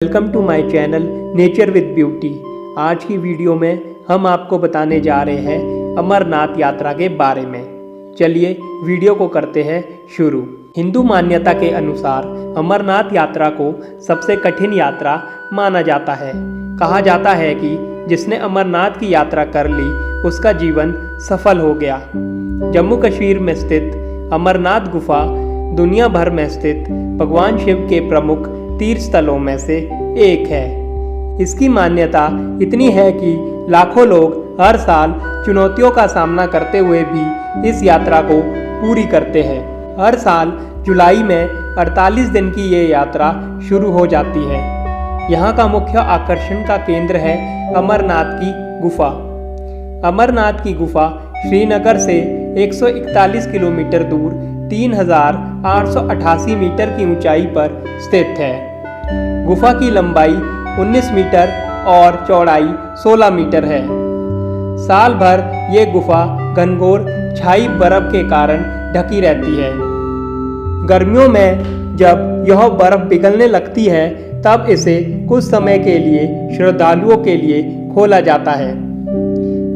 Welcome to my channel nature with beauty. आज की video में हम आपको बताने जा रहे हैं अमरनाथ यात्रा के बारे में। चलिए वीडियो को करते हैं शुरू। हिंदू मान्यता के अनुसार अमरनाथ यात्रा को सबसे कठिन यात्रा माना जाता है। कहा जाता है कि जिसने अमरनाथ की यात्रा कर ली उसका जीवन सफल हो गया। जम्मू कश्मीर में स्थित अमरनाथ गुफा दुनिया भर में स्थित भगवान शिव के प्रमुख तीर्थ स्थलों में से एक है। इसकी मान्यता इतनी है कि लाखों लोग हर साल चुनौतियों का सामना करते हुए भी इस यात्रा को पूरी करते हैं। हर साल जुलाई में 48 दिन की ये यात्रा शुरू हो जाती है। यहाँ का मुख्य आकर्षण का केंद्र है अमरनाथ की गुफा। अमरनाथ की गुफा श्रीनगर से 141 किलोमीटर दूर 3888 मीटर की ऊंचाई पर स्थित है। गुफा की लंबाई 19 मीटर और चौड़ाई 16 मीटर है। साल भर ये गुफा घनघोर छाई बर्फ के कारण ढकी रहती है। गर्मियों में जब यह बर्फ पिघलने लगती है तब इसे कुछ समय के लिए श्रद्धालुओं के लिए खोला जाता है।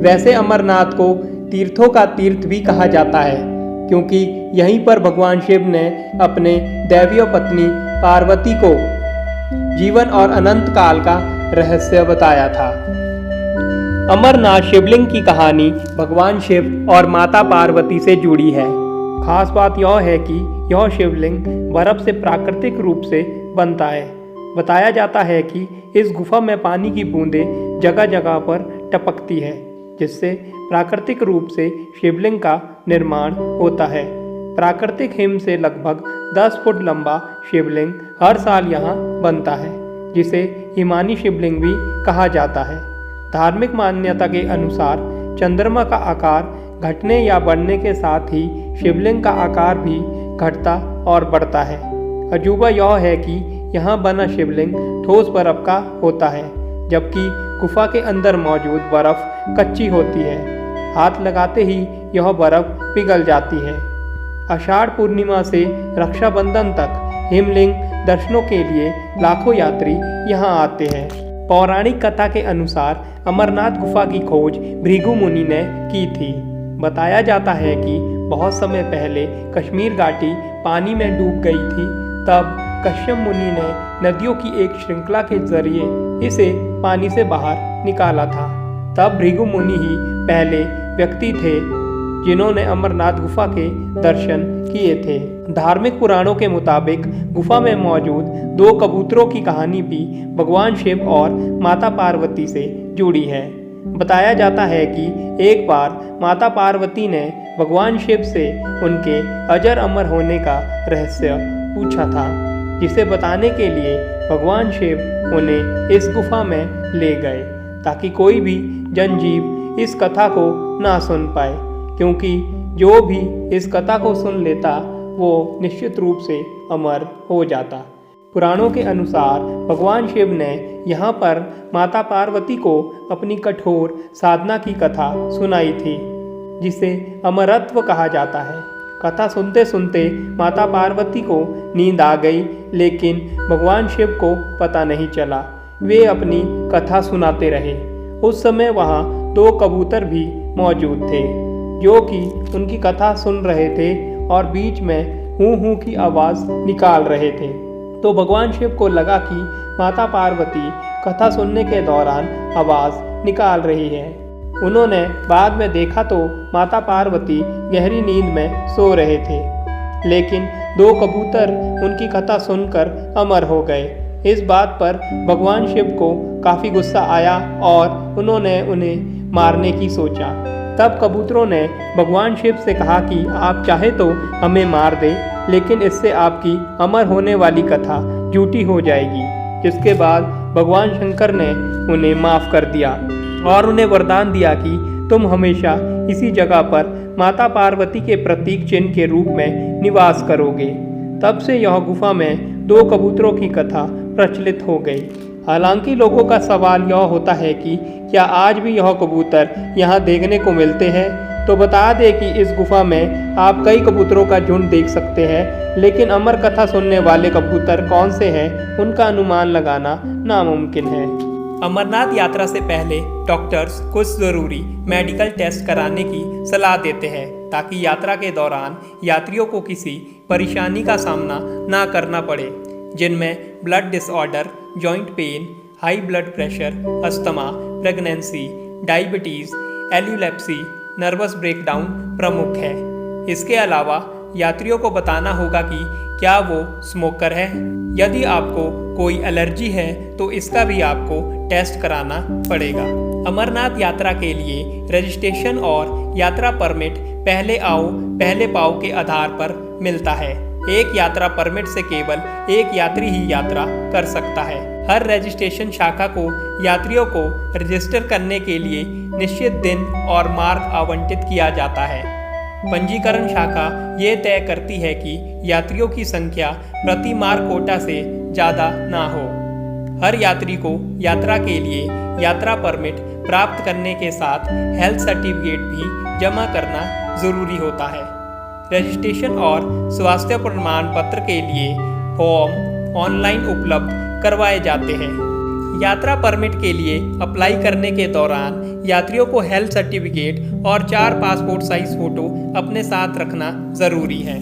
वैसे अमरनाथ को तीर्थों का तीर्थ भी कहा जाता है क्योंकि यहीं पर भगवान शिव ने अपने दैवीय पत्नी पार्वती को जीवन और अनंत काल का रहस्य बताया था। अमरनाथ शिवलिंग की कहानी भगवान शिव और माता पार्वती से जुड़ी है। खास बात यह है कि यह शिवलिंग बर्फ से प्राकृतिक रूप से बनता है। बताया जाता है कि इस गुफा में पानी की बूंदें जगह जगह पर टपकती है, जिससे प्राकृतिक रूप से शिवलिंग का निर्माण होता है। प्राकृतिक हिम से लगभग 10 फुट लंबा शिवलिंग हर साल यहाँ बनता है, जिसे हिमानी शिवलिंग भी कहा जाता है। धार्मिक मान्यता के अनुसार चंद्रमा का आकार घटने या बढ़ने के साथ ही शिवलिंग का आकार भी घटता और बढ़ता है। अजूबा यह है कि यहाँ बना शिवलिंग ठोस बर्फ का होता है, जबकि गुफा के अंदर मौजूद बर्फ कच्ची होती है। हाथ लगाते ही यह बर्फ पिघल जाती है। आषाढ़ पूर्णिमा से रक्षाबंधन तक हिमलिंग दर्शनों के लिए लाखों यात्री यहाँ आते हैं। पौराणिक कथा के अनुसार अमरनाथ गुफा की खोज भृगु मुनि ने की थी। बताया जाता है कि बहुत समय पहले कश्मीर घाटी पानी में डूब गई थी। तब कश्यप मुनि ने नदियों की एक श्रृंखला के जरिए इसे पानी से बाहर निकाला था। तब भृगु मुनि ही पहले व्यक्ति थे जिन्होंने अमरनाथ गुफा के दर्शन किए थे। धार्मिक पुराणों के मुताबिक गुफा में मौजूद 2 कबूतरों की कहानी भी भगवान शिव और माता पार्वती से जुड़ी है। बताया जाता है कि एक बार माता पार्वती ने भगवान शिव से उनके अजर अमर होने का रहस्य पूछा था, जिसे बताने के लिए भगवान शिव उन्हें इस गुफा में ले गए ताकि कोई भी जनजीव इस कथा को ना सुन पाए, क्योंकि जो भी इस कथा को सुन लेता वो निश्चित रूप से अमर हो जाता। पुराणों के अनुसार भगवान शिव ने यहाँ पर माता पार्वती को अपनी कठोर साधना की कथा सुनाई थी, जिसे अमरत्व कहा जाता है। कथा सुनते सुनते माता पार्वती को नींद आ गई, लेकिन भगवान शिव को पता नहीं चला। वे अपनी कथा सुनाते रहे। उस समय वहाँ 2 कबूतर भी मौजूद थे जो कि उनकी कथा सुन रहे थे और बीच में हूँ हूँ की आवाज़ निकाल रहे थे। तो भगवान शिव को लगा कि माता पार्वती कथा सुनने के दौरान आवाज़ निकाल रही है। उन्होंने बाद में देखा तो माता पार्वती गहरी नींद में सो रहे थे, लेकिन 2 कबूतर उनकी कथा सुनकर अमर हो गए। इस बात पर भगवान शिव को काफ़ी गुस्सा आया और उन्होंने उन्हें मारने की सोचा। तब कबूतरों ने भगवान शिव से कहा कि आप चाहे तो हमें मार दें, लेकिन इससे आपकी अमर होने वाली कथा झूठी हो जाएगी। जिसके बाद भगवान शंकर ने उन्हें माफ़ कर दिया और उन्हें वरदान दिया कि तुम हमेशा इसी जगह पर माता पार्वती के प्रतीक चिन्ह के रूप में निवास करोगे। तब से यह गुफा में 2 कबूतरों की कथा प्रचलित हो गई। हालांकि लोगों का सवाल यह होता है कि क्या आज भी यह कबूतर यहाँ देखने को मिलते हैं तो बता दें कि इस गुफा में आप कई कबूतरों का झुंड देख सकते हैं, लेकिन अमर कथा सुनने वाले कबूतर कौन से हैं उनका अनुमान लगाना नामुमकिन है। अमरनाथ यात्रा से पहले डॉक्टर्स कुछ ज़रूरी मेडिकल टेस्ट कराने की सलाह देते हैं ताकि यात्रा के दौरान यात्रियों को किसी परेशानी का सामना ना करना पड़े, जिनमें blood disorder, joint pain, high blood pressure, asthma, pregnancy, diabetes, epilepsy, nervous breakdown प्रमुख है। इसके अलावा यात्रियों को बताना होगा कि क्या वो स्मोकर है। यदि आपको कोई एलर्जी है तो इसका भी आपको टेस्ट कराना पड़ेगा। अमरनाथ यात्रा के लिए रजिस्ट्रेशन और यात्रा परमिट पहले आओ पहले पाओ के आधार पर मिलता है। एक यात्रा परमिट से केवल एक यात्री ही यात्रा कर सकता है। हर रजिस्ट्रेशन शाखा को यात्रियों को रजिस्टर करने के लिए निश्चित दिन और मार्ग आवंटित किया जाता है। पंजीकरण शाखा ये तय करती है कि यात्रियों की संख्या प्रति मार्ग कोटा से ज़्यादा ना हो। हर यात्री को यात्रा के लिए यात्रा परमिट प्राप्त करने के साथ हेल्थ सर्टिफिकेट भी जमा करना ज़रूरी होता है। रजिस्ट्रेशन और स्वास्थ्य प्रमाण पत्र के लिए फॉर्म ऑनलाइन उपलब्ध करवाए जाते हैं। यात्रा परमिट के लिए अप्लाई करने के दौरान यात्रियों को हेल्थ सर्टिफिकेट और 4 पासपोर्ट साइज फ़ोटो अपने साथ रखना ज़रूरी है।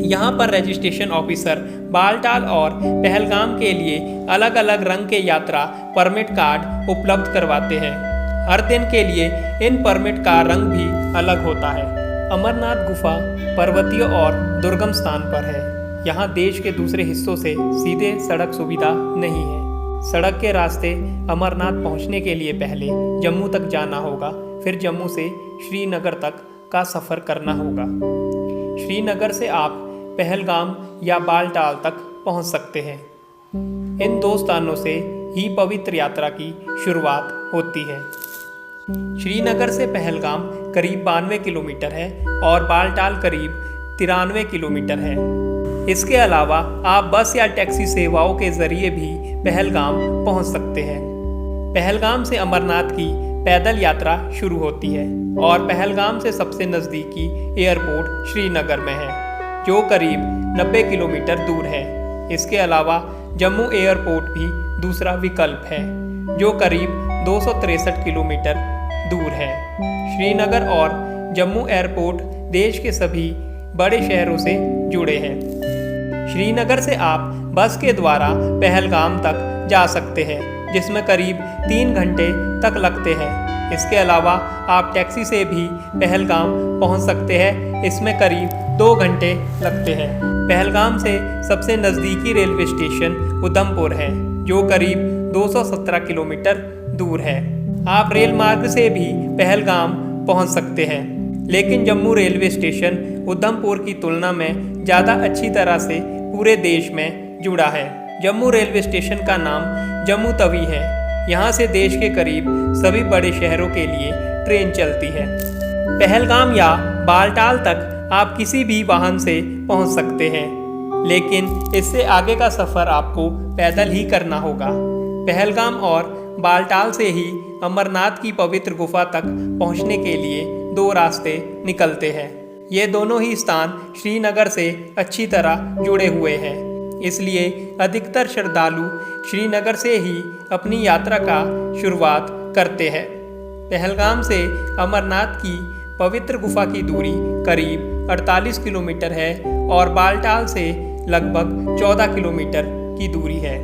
यहाँ पर रजिस्ट्रेशन ऑफिसर बालटाल और पहलगाम के लिए अलग अलग रंग के यात्रा परमिट कार्ड उपलब्ध करवाते हैं। हर दिन के लिए इन परमिट का रंग भी अलग होता है। अमरनाथ गुफा पर्वतीय और दुर्गम स्थान पर है। यहाँ देश के दूसरे हिस्सों से सीधे सड़क सुविधा नहीं है। सड़क के रास्ते अमरनाथ पहुँचने के लिए पहले जम्मू तक जाना होगा, फिर जम्मू से श्रीनगर तक का सफ़र करना होगा। श्रीनगर से आप पहलगाम या बालटाल तक पहुँच सकते हैं। इन 2 स्थानों से ही पवित्र यात्रा की शुरुआत होती है। श्रीनगर से पहलगाम करीब 92 किलोमीटर है और बालटाल करीब 93 किलोमीटर है। इसके अलावा आप बस या टैक्सी सेवाओं के जरिए भी पहलगाम पहुंच सकते हैं। पहलगाम से अमरनाथ की पैदल यात्रा शुरू होती है और पहलगाम से सबसे नज़दीकी एयरपोर्ट श्रीनगर में है, जो करीब 90 किलोमीटर दूर है। इसके अलावा जम्मू एयरपोर्ट भी दूसरा विकल्प है, जो करीब 263 किलोमीटर दूर है। श्रीनगर और जम्मू एयरपोर्ट देश के सभी बड़े शहरों से जुड़े हैं। श्रीनगर से आप बस के द्वारा पहलगाम तक जा सकते हैं, जिसमें करीब 3 घंटे तक लगते हैं। इसके अलावा आप टैक्सी से भी पहलगाम पहुंच सकते हैं, इसमें करीब 2 घंटे लगते हैं। पहलगाम से सबसे नज़दीकी रेलवे स्टेशन उधमपुर है, जो करीब 217 किलोमीटर दूर है। आप रेल मार्ग से भी पहलगाम पहुंच सकते हैं, लेकिन जम्मू रेलवे स्टेशन उधमपुर की तुलना में ज़्यादा अच्छी तरह से पूरे देश में जुड़ा है। जम्मू रेलवे स्टेशन का नाम जम्मू तवी है। यहाँ से देश के करीब सभी बड़े शहरों के लिए ट्रेन चलती है। पहलगाम या बालटाल तक आप किसी भी वाहन से पहुँच सकते हैं, लेकिन इससे आगे का सफ़र आपको पैदल ही करना होगा। पहलगाम और बालटाल से ही अमरनाथ की पवित्र गुफा तक पहुँचने के लिए 2 रास्ते निकलते हैं। ये दोनों ही स्थान श्रीनगर से अच्छी तरह जुड़े हुए हैं, इसलिए अधिकतर श्रद्धालु श्रीनगर से ही अपनी यात्रा का शुरुआत करते हैं। पहलगाम से अमरनाथ की पवित्र गुफा की दूरी करीब 48 किलोमीटर है और बालटाल से लगभग 14 किलोमीटर की दूरी है।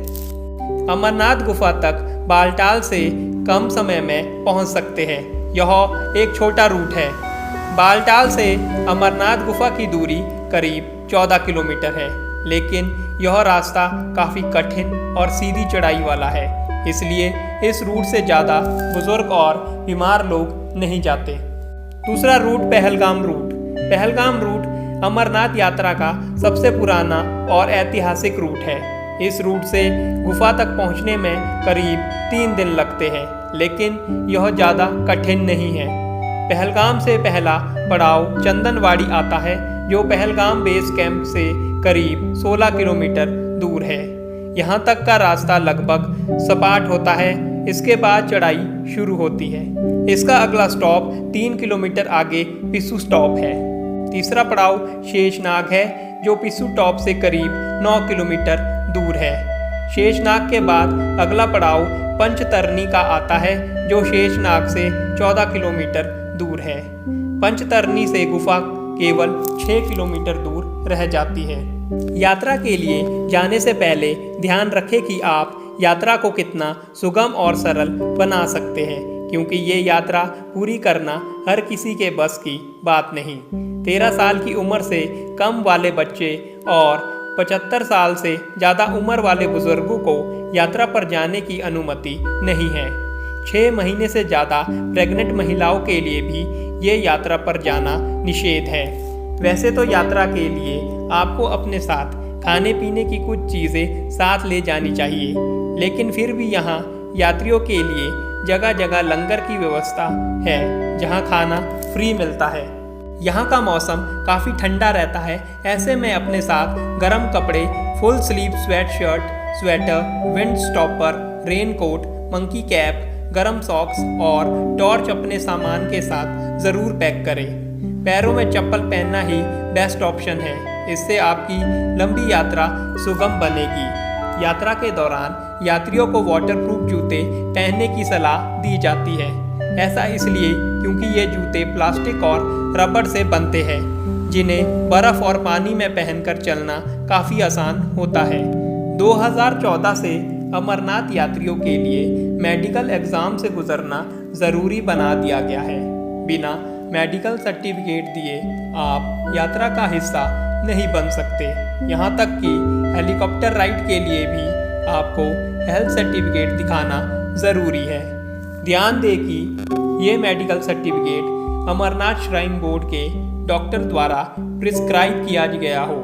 अमरनाथ गुफा तक बालटाल से कम समय में पहुंच सकते हैं। यह एक छोटा रूट है। बालटाल से अमरनाथ गुफा की दूरी करीब 14 किलोमीटर है, लेकिन यह रास्ता काफ़ी कठिन और सीधी चढ़ाई वाला है, इसलिए इस रूट से ज़्यादा बुजुर्ग और बीमार लोग नहीं जाते। दूसरा route Pahalgam route. Pahalgam route Amarnath Yatra का सबसे पुराना और ऐतिहासिक रूट है। इस रूट से गुफा तक पहुंचने में करीब 3 दिन लगते हैं, लेकिन यह ज़्यादा कठिन नहीं है। पहलगाम से पहला पड़ाव चंदनवाड़ी आता है, जो पहलगाम बेस कैंप से करीब 16 किलोमीटर दूर है। यहाँ तक का रास्ता लगभग सपाट होता है, इसके बाद चढ़ाई शुरू होती है। इसका अगला स्टॉप 3 किलोमीटर आगे पिस्सू स्टॉप है। तीसरा पड़ाव शेषनाग है जो पिस्सू टॉप से करीब 9 किलोमीटर दूर है। शेषनाग के बाद अगला पड़ाव पंचतरनी का आता है जो शेषनाग से 14 किलोमीटर दूर है। पंचतरनी से गुफा केवल 6 किलोमीटर दूर रह जाती है। यात्रा के लिए जाने से पहले ध्यान रखें कि आप यात्रा को कितना सुगम और सरल बना सकते हैं, क्योंकि ये यात्रा पूरी करना हर किसी के बस की बात नहीं। 13 साल की उम्र से कम वाले बच्चे और 75 साल से ज़्यादा उम्र वाले बुजुर्गों को यात्रा पर जाने की अनुमति नहीं है। 6 महीने से ज़्यादा प्रेग्नेंट महिलाओं के लिए भी ये यात्रा पर जाना निषेध है। वैसे तो यात्रा के लिए आपको अपने साथ खाने पीने की कुछ चीज़ें साथ ले जानी चाहिए, लेकिन फिर भी यहाँ यात्रियों के लिए जगह जगह लंगर की व्यवस्था है जहाँ खाना फ्री मिलता है। यहाँ का मौसम काफ़ी ठंडा रहता है, ऐसे में अपने साथ गर्म कपड़े, full sleeve sweatshirt, sweater, wind stopper, raincoat, monkey cap, गर्म सॉक्स और टॉर्च अपने सामान के साथ ज़रूर पैक करें। पैरों में चप्पल पहनना ही बेस्ट ऑप्शन है, इससे आपकी लंबी यात्रा सुगम बनेगी। यात्रा के दौरान यात्रियों को वाटरप्रूफ जूते पहनने की सलाह दी जाती है। ऐसा इसलिए क्योंकि ये जूते प्लास्टिक और रबड़ से बनते हैं, जिन्हें बर्फ़ और पानी में पहनकर चलना काफ़ी आसान होता है। 2014 से अमरनाथ यात्रियों के लिए मेडिकल एग्ज़ाम से गुजरना ज़रूरी बना दिया गया है। बिना मेडिकल सर्टिफिकेट दिए आप यात्रा का हिस्सा नहीं बन सकते। यहाँ तक कि हेलीकॉप्टर राइड के लिए भी आपको हेल्थ सर्टिफिकेट दिखाना ज़रूरी है। ध्यान दें कि ये medical certificate Amarnath shrine board के डॉक्टर द्वारा प्रिस्क्राइब किया गया हो।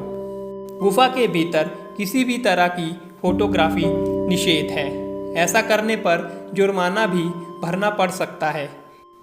गुफा के भीतर किसी भी तरह की फोटोग्राफी निषेध है। ऐसा करने पर जुर्माना भी भरना पड़ सकता है।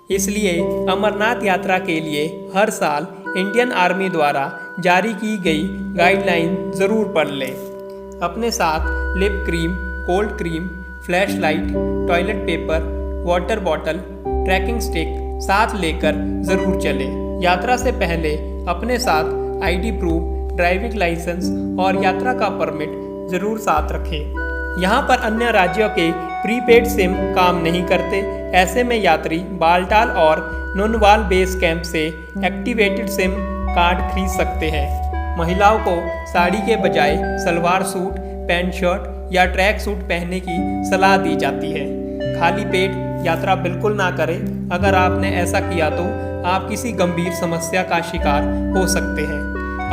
इसलिए अमरनाथ यात्रा के लिए हर साल इंडियन आर्मी द्वारा जारी की गई गाइडलाइन ज़रूर पढ़ लें। अपने साथ lip cream, cold cream, flashlight, toilet paper, water bottle, trekking stick साथ लेकर ज़रूर चलें। यात्रा से पहले अपने साथ आईडी प्रूफ, ड्राइविंग लाइसेंस और यात्रा का परमिट ज़रूर साथ रखें। यहाँ पर अन्य राज्यों के प्रीपेड सिम काम नहीं करते। ऐसे में यात्री बालटाल और नुनवाल बेस कैंप से एक्टिवेटेड सिम कार्ड खरीद सकते हैं। महिलाओं को साड़ी के बजाय सलवार सूट, पैंट शर्ट या ट्रैक सूट पहनने की सलाह दी जाती है। खाली पेट यात्रा बिल्कुल ना करें। अगर आपने ऐसा किया तो आप किसी गंभीर समस्या का शिकार हो सकते हैं।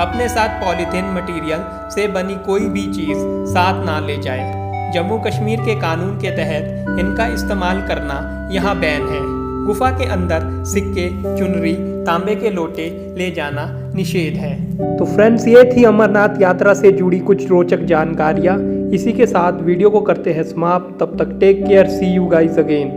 अपने साथ पॉलीथीन मटेरियल से बनी कोई भी चीज़ साथ ना ले जाएं। जम्मू कश्मीर के कानून के तहत इनका इस्तेमाल करना यहाँ बैन है। गुफा के अंदर सिक्के, चुनरी, तांबे के लोटे ले जाना निषेध है। तो फ्रेंड्स, ये थी अमरनाथ यात्रा से जुड़ी कुछ रोचक जानकारियाँ। इसी के साथ वीडियो को करते हैं समाप्त। तब तक take care, see you guys again.